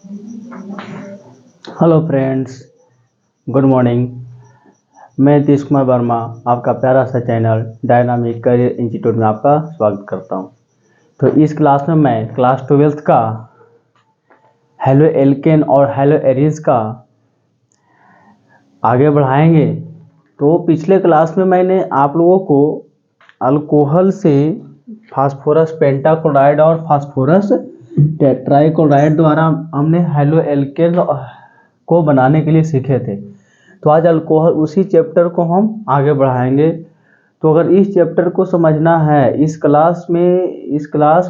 Hello friends, good morning. मैं नीतीश कुमार वर्मा आपका प्यारा सा चैनल डायनामिक करियर इंस्टीट्यूट में आपका स्वागत करता हूं। तो इस क्लास में मैं क्लास 12th का हेलो एल्केन और हेलो एरीज का आगे बढ़ाएंगे। तो पिछले क्लास में मैंने आप लोगों को अल्कोहल से फास्फोरस पेंटाक्लोराइड और फास्फोरस टेट्राइक्लोराइड द्वारा हमने हेलो एल्केन को बनाने के लिए सीखे थे। तो आज अल्कोहल उसी चैप्टर को हम आगे बढ़ाएंगे। तो अगर इस चैप्टर को समझना है इस क्लास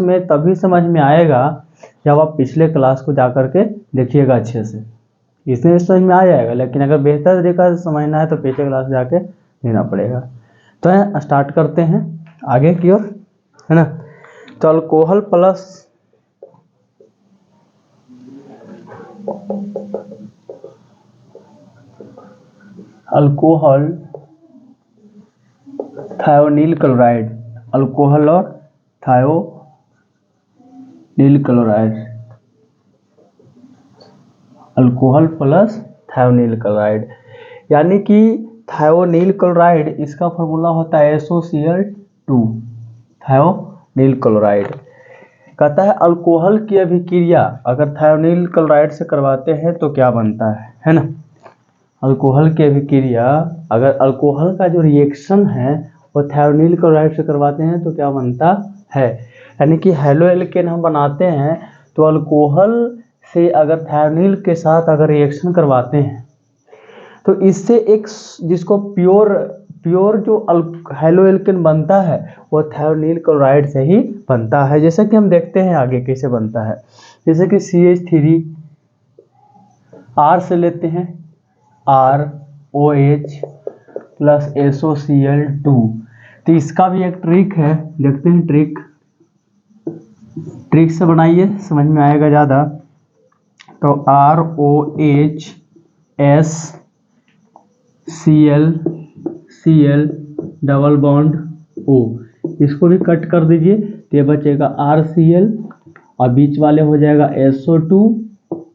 में तभी समझ में आएगा जब आप पिछले क्लास को जा कर के देखिएगा अच्छे से। इसमें समझ में आ जाएगा, लेकिन अगर बेहतर तरीका से समझना है तो पिछले क्लास जाके लेना पड़ेगा। तो स्टार्ट करते हैं आगे की ओर, है ना। तो alcohol plus alcohol thionyl chloride, alcohol और thionyl chloride, alcohol plus thionyl chloride, यानी कि थायोनील क्लोराइड इसका फॉर्मूला होता है SOCl2। थायोनील क्लोराइड कहता है अल्कोहल की अभिक्रिया अगर थायोनील क्लोराइड से करवाते हैं तो क्या बनता है ना। अल्कोहल की अभिक्रिया अगर अल्कोहल का जो रिएक्शन है वो थायोनील क्लोराइड से करवाते हैं तो क्या बनता है, यानी कि हेलो एल्केन हम बनाते हैं तो अल्कोहल से अगर थायोनील के साथ अगर रिएक्शन करवाते हैं तो इससे एक जिसको प्योर जो हेलो एल्केन बनता है वो थायोनील क्लोराइड से ही बनता है। जैसे कि हम देखते हैं आगे कैसे बनता है। जैसे कि CH3 R से लेते हैं, ROH प्लस SOCl2। तो इसका भी एक ट्रिक है, देखते हैं ट्रिक से बनाइए, समझ में आएगा ज़्यादा। तो ROH S Cl double bond O, इसको भी कट कर दीजिए तो ये बचेगा RCl और बीच वाले हो जाएगा SO2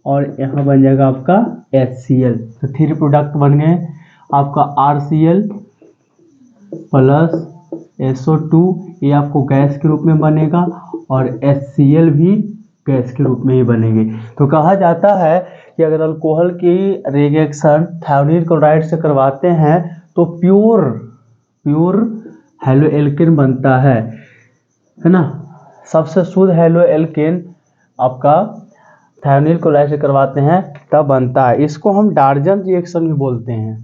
और यहाँ बन जाएगा आपका HCl। तो 3 प्रोडक्ट बन गए आपका RCl प्लस SO2, ये आपको गैस के रूप में बनेगा और HCl भी गैस के रूप में ही बनेंगे। तो कहा जाता है कि अगर अल्कोहल की रिएक्शन थायोनील क्लोराइड से करवाते हैं तो प्योर हेलो एल्केन बनता है ना। सबसे शुद्ध हेलो एल्केन आपका थायोनील क्लोराइड से करवाते हैं तब बनता है। इसको हम डार्जन रिएक्शन भी बोलते हैं,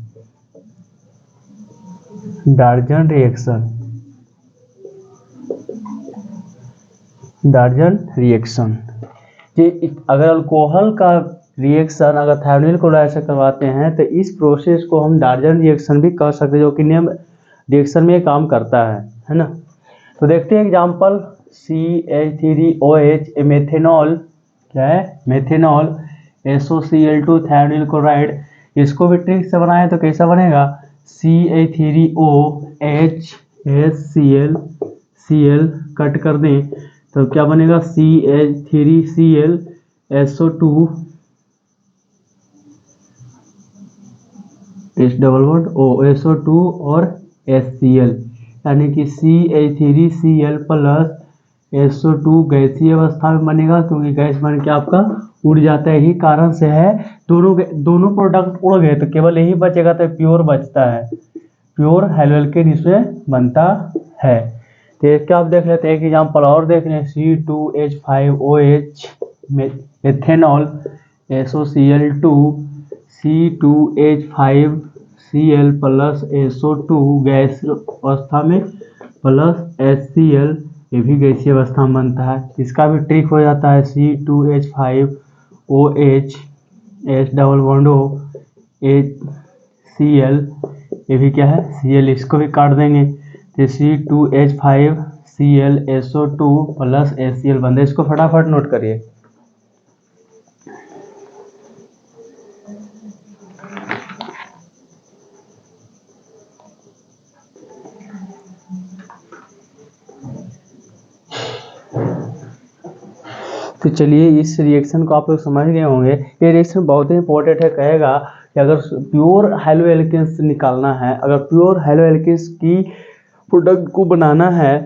डार्जन रिएक्शन। कि अगर अल्कोहल का रिएक्शन अगर थायोनील क्लोराइड से करवाते हैं तो इस प्रोसेस को हम डार्जन रिएक्शन भी कह सकते हैं, जो कि नियम रिएक्शन में काम करता है ना। तो देखते हैं एग्जांपल, CH3OH मेथेनॉल, क्या है मेथेनॉल, SOCl2 थायोनील क्लोराइड। इसको भी ट्रिक से बनाए तो कैसा बनेगा, CH3OH HCl कट कर दें तो क्या बनेगा, CH3Cl SO2 इस डबल बॉन्ड O SO2 और HCl, यानी कि CH3Cl प्लस SO2 गैसीय अवस्था में बनेगा, क्योंकि गैस बन के आपका उड़ जाता है। यही कारण से है दोनों प्रोडक्ट उड़ गए तो केवल यही बचेगा, तो प्योर बचता है, प्योर हेलो एल्केन इसमें बनता है। तो इसका आप देख लेते हैं, एक एग्जाम्पल और देख लें, C2H5OH ethanol SOCl2 C2H5Cl plus SO2 gas अवस्था में प्लस HCl, ये भी गैसीय अवस्था में बनता है। इसका भी ट्रिक हो जाता है, C2H5OH H double bond O HCl, ये भी क्या है Cl, इसको भी काट देंगे तो C2H5Cl SO2 प्लस HCl बनता है। इसको फटाफट नोट करिए। तो चलिए इस रिएक्शन को आप लोग समझ गए होंगे। ये रिएक्शन बहुत ही इंपॉर्टेंट है। कहेगा कि अगर प्योर हैलो एल्केन्स निकालना है, अगर प्योर हैलो एल्केन्स की प्रोडक्ट को बनाना है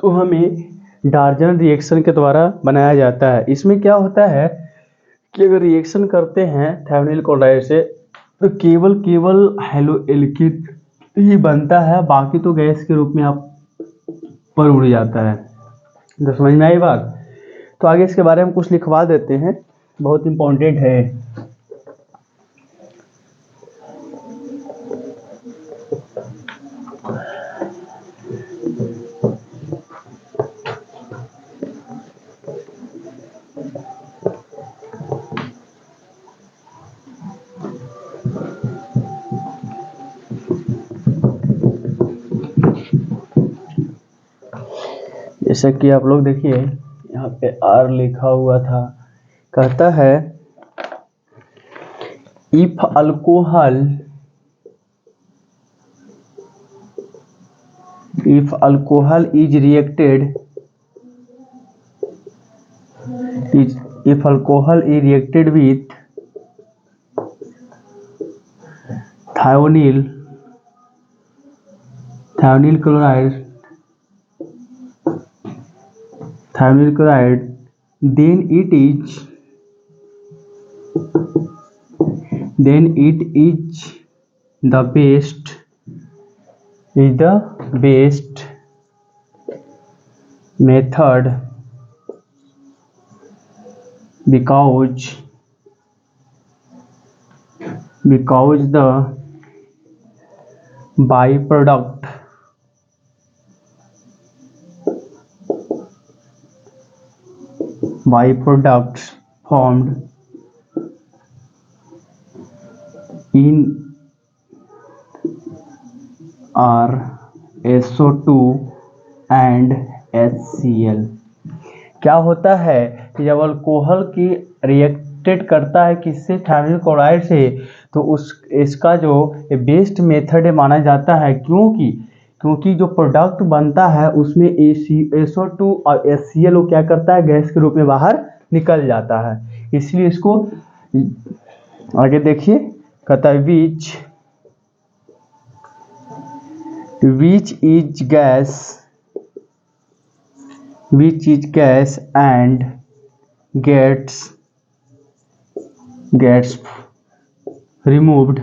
तो हमें डार्जन रिएक्शन के द्वारा बनाया जाता है। इसमें क्या होता है कि अगर रिएक्शन करते हैं थियोनाइल क्लोराइड से तो केवल हैलो एल्केन ही बनता है, बाकी तो गैस के रूप में आप पर उड़ जाता है। तो समझ में आई बात। तो आगे इसके बारे में कुछ लिखवा देते हैं, बहुत इंपॉर्टेंट है। जैसा कि आप लोग देखिए यहाँ पे R लिखा हुआ था, कहता है if alcohol is reacted with thionyl chloride then it is the best method because the byproducts formed in are SO2 and HCl। क्या होता है कि जब अल्कोहल की रिएक्टेड करता है किससे, थियोनाइल क्लोराइड से, तो इसका जो बेस्ट मेथड माना जाता है। क्योंकि जो प्रोडक्ट बनता है उसमें SO2 और HCl वो क्या करता है, गैस के रूप में बाहर निकल जाता है। इसलिए इसको आगे देखिए, कहता है which is gas and gets removed।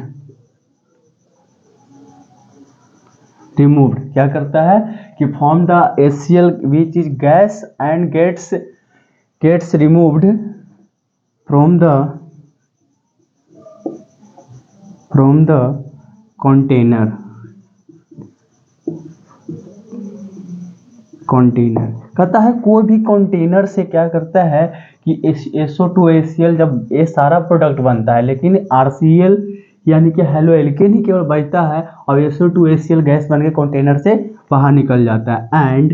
क्या करता है कि form the HCl which is gas and gets removed from the container। कहता है कोई भी कंटेनर से क्या करता है कि SO2 HCl जब ये सारा प्रोडक्ट बनता है, लेकिन RCl यानी कि हैलो एल्केन ही केवल बचता है और SO2 HCl गैस बन के कंटेनर से बाहर निकल जाता है। एंड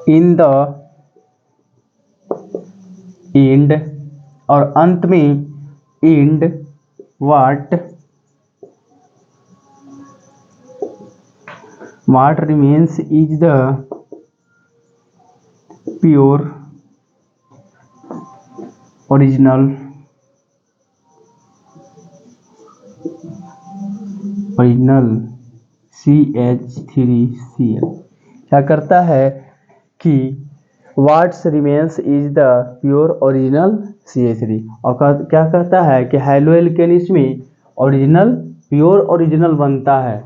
इन द एंड और अंत में what remains is the pure original CH3Cl। क्या करता है कि what remains is the pure original CH3, और क्या करता है कि हैलो एल्केन इसमें प्योर ओरिजिनल बनता है,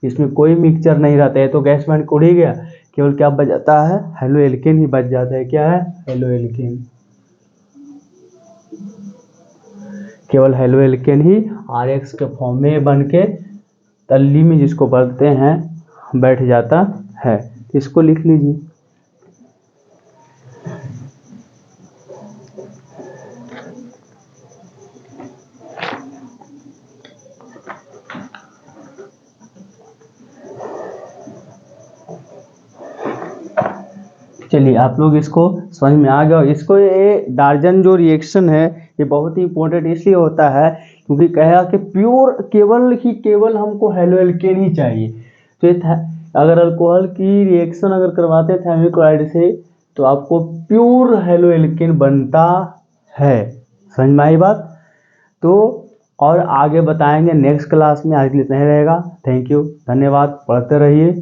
इसमें कोई मिक्सचर नहीं रहता है। तो गैस बन उड़ ही गया, केवल क्या बच जाता है, हैलो एल्केन ही बच जाता है। क्या है, हैलो एल्केन, केवल हैलो एल्केन ही RX के फॉर्म में बन के तल्ली में जिसको बोलते हैं बैठ जाता है। इसको लिख लीजिए। चलिए आप लोग इसको समझ में आ गया। इसको ये डार्जन जो रिएक्शन है ये बहुत ही इंपॉर्टेंट इसलिए होता है क्योंकि कहा कि प्योर केवल हमको हैलो एल्केन ही चाहिए। तो ये अगर अल्कोहल की रिएक्शन अगर करवाते हैं थायमिल क्लोराइड से तो आपको प्योर हेलो एल्केन बनता है। समझ में आई बात? तो और आगे बताएंगे नेक्स्ट क्लास में। आज के लिए इतना ही रहेगा। थैंक यू, धन्यवाद, पढ़ते रहिए।